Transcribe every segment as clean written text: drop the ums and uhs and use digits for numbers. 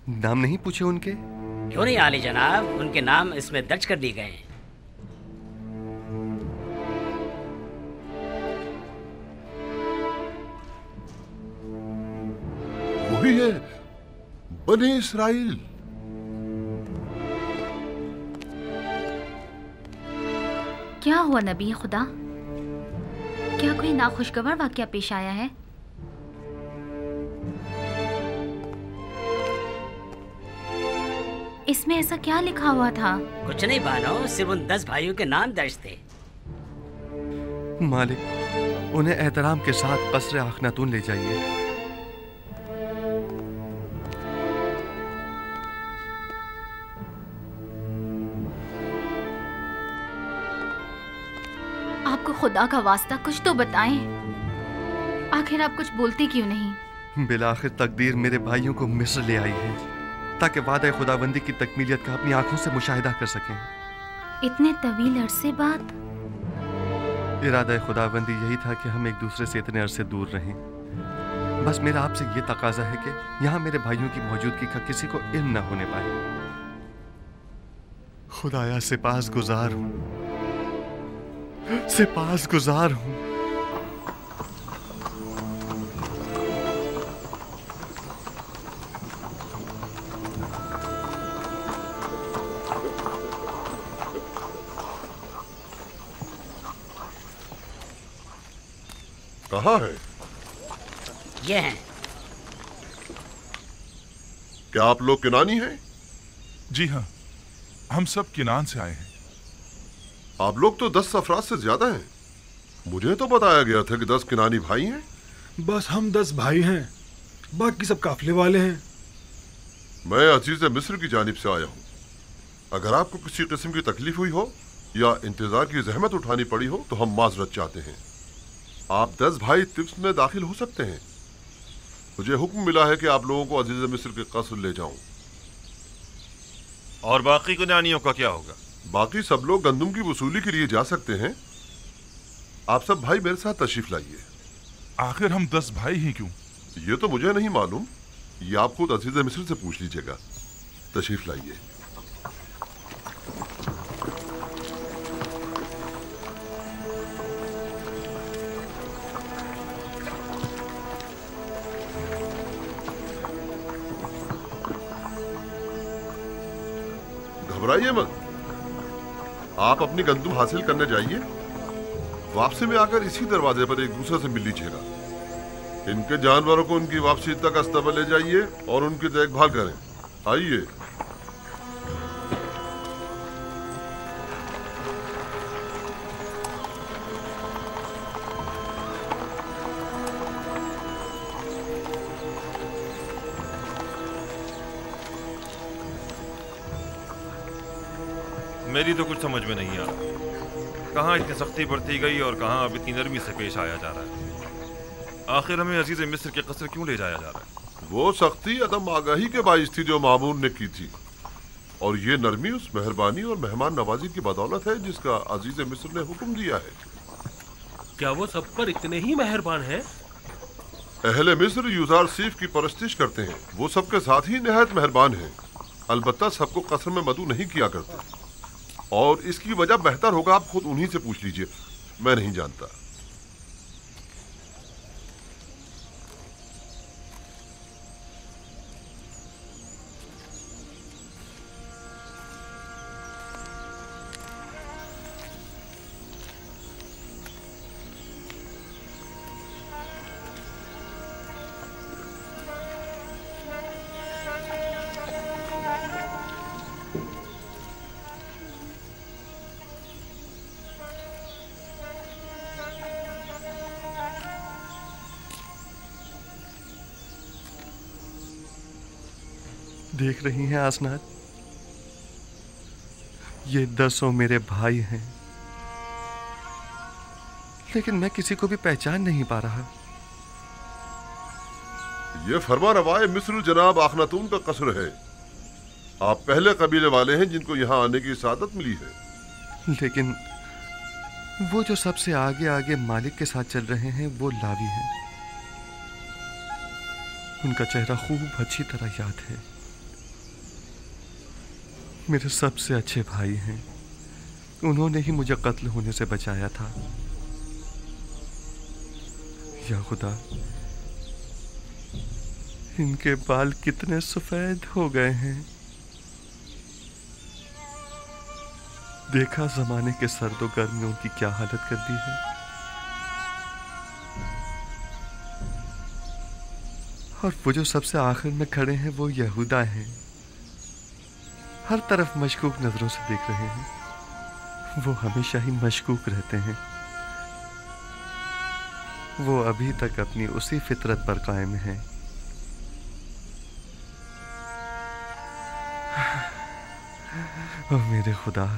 नाम नहीं पूछे उनके? क्यों नहीं आली जनाब, उनके नाम इसमें दर्ज कर दिए गए हैं। वही है, बने इस्राइल। क्या हुआ नबी खुदा? क्या कोई नाखुशगवार वाकया पेश आया है? इसमें ऐसा क्या लिखा हुआ था? कुछ नहीं बानो, सिर्फ उन 10 भाइयों के नाम दर्ज थे। मालिक, उन्हें एहतराम के साथ कसर आखनातून ले जाइए। आपको खुदा का वास्ता कुछ तो बताएं। आखिर आप कुछ बोलते क्यों नहीं? बिलाखिर तकदीर मेरे भाइयों को मिस्र ले आई है ताकि वादा खुदाबंदी की तकमीलियत का अपनी आंखों से मुशाहिदा कर सकें। इतने तवील अरसे बाद? इरादा खुदाबंदी यही था कि हम एक दूसरे से इतने अरसे दूर रहें। बस मेरा आपसे ये तकाजा है कि यहाँ मेरे भाइयों की मौजूदगी का किसी को इल्म न होने पाए। खुदाया सिपास गुजार हूँ, सिपास गुजार हूँ। कहाँ है? ये हैं। क्या आप लोग किनानी हैं? जी हाँ, हम सब किनान से आए हैं। आप लोग तो 10 अफराद से ज्यादा हैं। मुझे तो बताया गया था कि 10 किनानी भाई हैं। बस हम 10 भाई हैं, बाकी सब काफिले वाले हैं। मैं अजीज मिस्र की जानिब से आया हूँ। अगर आपको किसी किस्म की तकलीफ हुई हो या इंतजार की जहमत उठानी पड़ी हो तो हम माजरत चाहते हैं। आप 10 भाई तिब्स में दाखिल हो सकते हैं। मुझे हुक्म मिला है कि आप लोगों को अजीज मिस्र के कस्र ले जाऊं। और बाकी किनानियों का क्या होगा? बाकी सब लोग गंदुम की वसूली के लिए जा सकते हैं। आप सब भाई मेरे साथ तशरीफ लाइए। आखिर हम 10 भाई ही क्यों? ये तो मुझे नहीं मालूम, ये आप खुद अजीज मिस्र से पूछ लीजिएगा। तशरीफ लाइए। घबराइए मत, आप अपनी गंदुम हासिल करने जाइए। वापसी में आकर इसी दरवाजे पर एक दूसरे से मिल लीजिएगा। इनके जानवरों को उनकी वापसी तक अस्तबल ले जाइए और उनकी देखभाल करें। आइए। मेरी तो कुछ समझ में नहीं आ रहा, कहाँ इतनी सख्ती बरती गई और कहाँ अब इतनी नरमी से पेश आया जा रहा है। आखिर हमें अजीज मिस्र के कसर क्यों ले जाया जा रहा है? वो सख्ती अदम आगाही के बाइस थी जो मामून ने की थी, और ये नरमी उस मेहरबानी और मेहमान नवाजी की बदौलत है जिसका अजीज मिस्र ने हुक्म दिया है। क्या वो सब पर इतने ही मेहरबान हैं? अहले मिस्र यूजार सीफ की परस्तिश करते हैं। वो सबके साथ ही निहायत मेहरबान हैं। अलबत्ता सबको कसर में मदू नहीं किया करते, और इसकी वजह बेहतर होगा आप खुद उन्हीं से पूछ लीजिए। मैं नहीं जानता। देख रही हैं आसनाद, ये 10 मेरे भाई हैं, लेकिन मैं किसी को भी पहचान नहीं पा रहा। ये फरमा रवाए मिस्र जनाब आखनातून का कसर है। आप पहले कबीले वाले हैं जिनको यहाँ आने की सादत मिली है। लेकिन वो जो सबसे आगे आगे मालिक के साथ चल रहे हैं वो लावी हैं। उनका चेहरा खूब अच्छी तरह याद है। मेरे सबसे अच्छे भाई हैं। उन्होंने ही मुझे कत्ल होने से बचाया था। या खुदा, इनके बाल कितने सफेद हो गए हैं। देखा जमाने के सर्दो गर्म ने उनकी क्या हालत कर दी है। और वो जो सबसे आखिर में खड़े हैं वो यहूदा हैं। हर तरफ मशकूक नजरों से देख रहे हैं। वो हमेशा ही मशकूक रहते हैं। वो अभी तक अपनी उसी फितरत पर कायम है। ओह मेरे खुदा,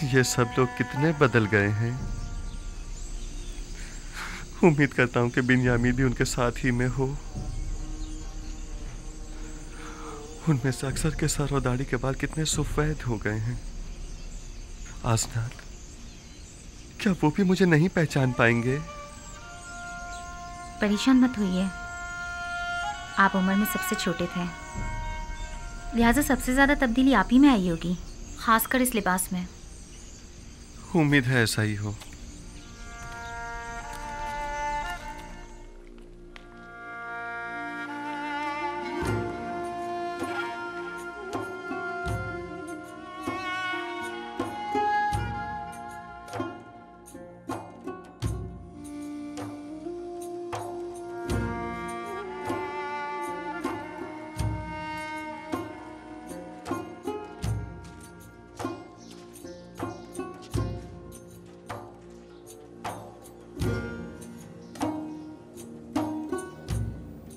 ये सब लोग कितने बदल गए हैं। उम्मीद करता हूं कि बिन्यामीन भी उनके साथ ही में हो। उनमें से अक्सर के सर और दाढ़ी के बाल कितने सफेद हो गए हैं। आसनाद, क्या वो भी मुझे नहीं पहचान पाएंगे? परेशान मत होइए, आप उम्र में सबसे छोटे थे, लिहाजा सबसे ज्यादा तब्दीली आप ही में आई होगी, खासकर इस लिबास में। उम्मीद है ऐसा ही हो।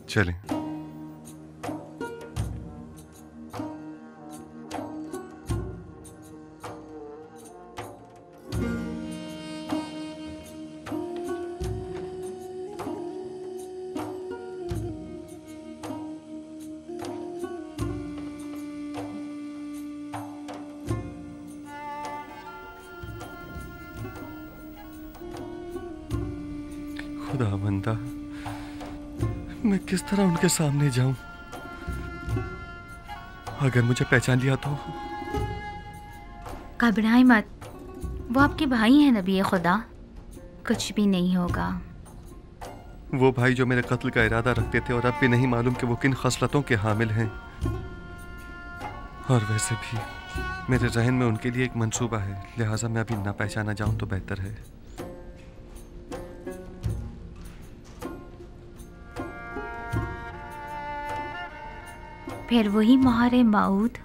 चलें। खुदावंदा, मैं किस तरह उनके सामने जाऊं? अगर मुझे पहचान लिया तो? घबराएं मत, वो आपके भाई हैं नबी खुदा, कुछ भी नहीं होगा। वो भाई जो मेरे कत्ल का इरादा रखते थे और अब भी नहीं मालूम कि वो किन खसलतों के हामिल हैं। और वैसे भी मेरे जहन में उनके लिए एक मंसूबा है, लिहाजा मैं अभी ना पहचाना जाऊं तो बेहतर है। फिर वही महारे माऊद।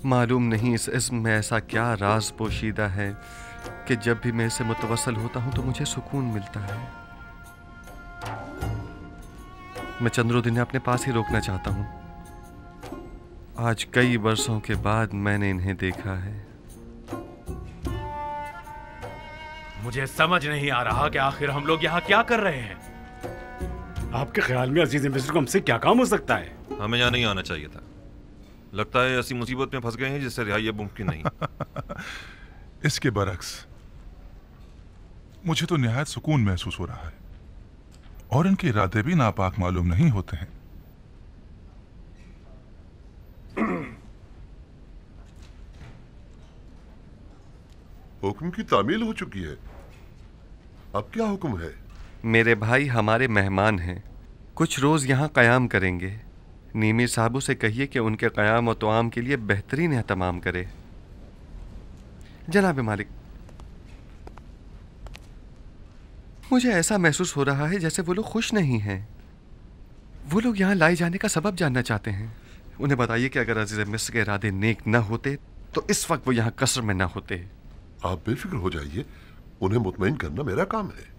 मालूम नहीं इस इस्म में ऐसा क्या राज पोशीदा है कि जब भी मैं इससे मुतवस्सल होता हूं तो मुझे सुकून मिलता है। मैं चंद्रो दिन अपने पास ही रोकना चाहता हूं। आज कई बरसों के बाद मैंने इन्हें देखा है। मुझे समझ नहीं आ रहा कि आखिर हम लोग यहाँ क्या कर रहे हैं। आपके ख्याल में अजीज मिस्र को हमसे क्या काम हो सकता है? हमें यहाँ नहीं आना चाहिए था। लगता है ऐसी मुसीबत में फंस गए हैं जिससे रिहाई अब मुमकिन नहीं। इसके बरक्स मुझे तो निहायत सुकून महसूस हो रहा है और इनके इरादे भी नापाक मालूम नहीं होते हैं। हुक्म की तामील हो चुकी है, अब क्या हुक्म है? मेरे भाई हमारे मेहमान हैं, कुछ रोज यहाँ कयाम करेंगे। नीमी साहबू से कहिए कि उनके कयाम और तोआम के लिए बेहतरीन एहतमाम करे। जनाब मालिक, मुझे ऐसा महसूस हो रहा है जैसे वो लोग खुश नहीं हैं। वो लोग यहाँ लाए जाने का सबब जानना चाहते हैं। उन्हें बताइए कि अगर अजीज मिस्र के इरादे नेक न होते तो इस वक्त वो यहाँ कसर में न होते। आप बेफिक्र हो जाइए, उन्हें मुतमईन करना मेरा काम है।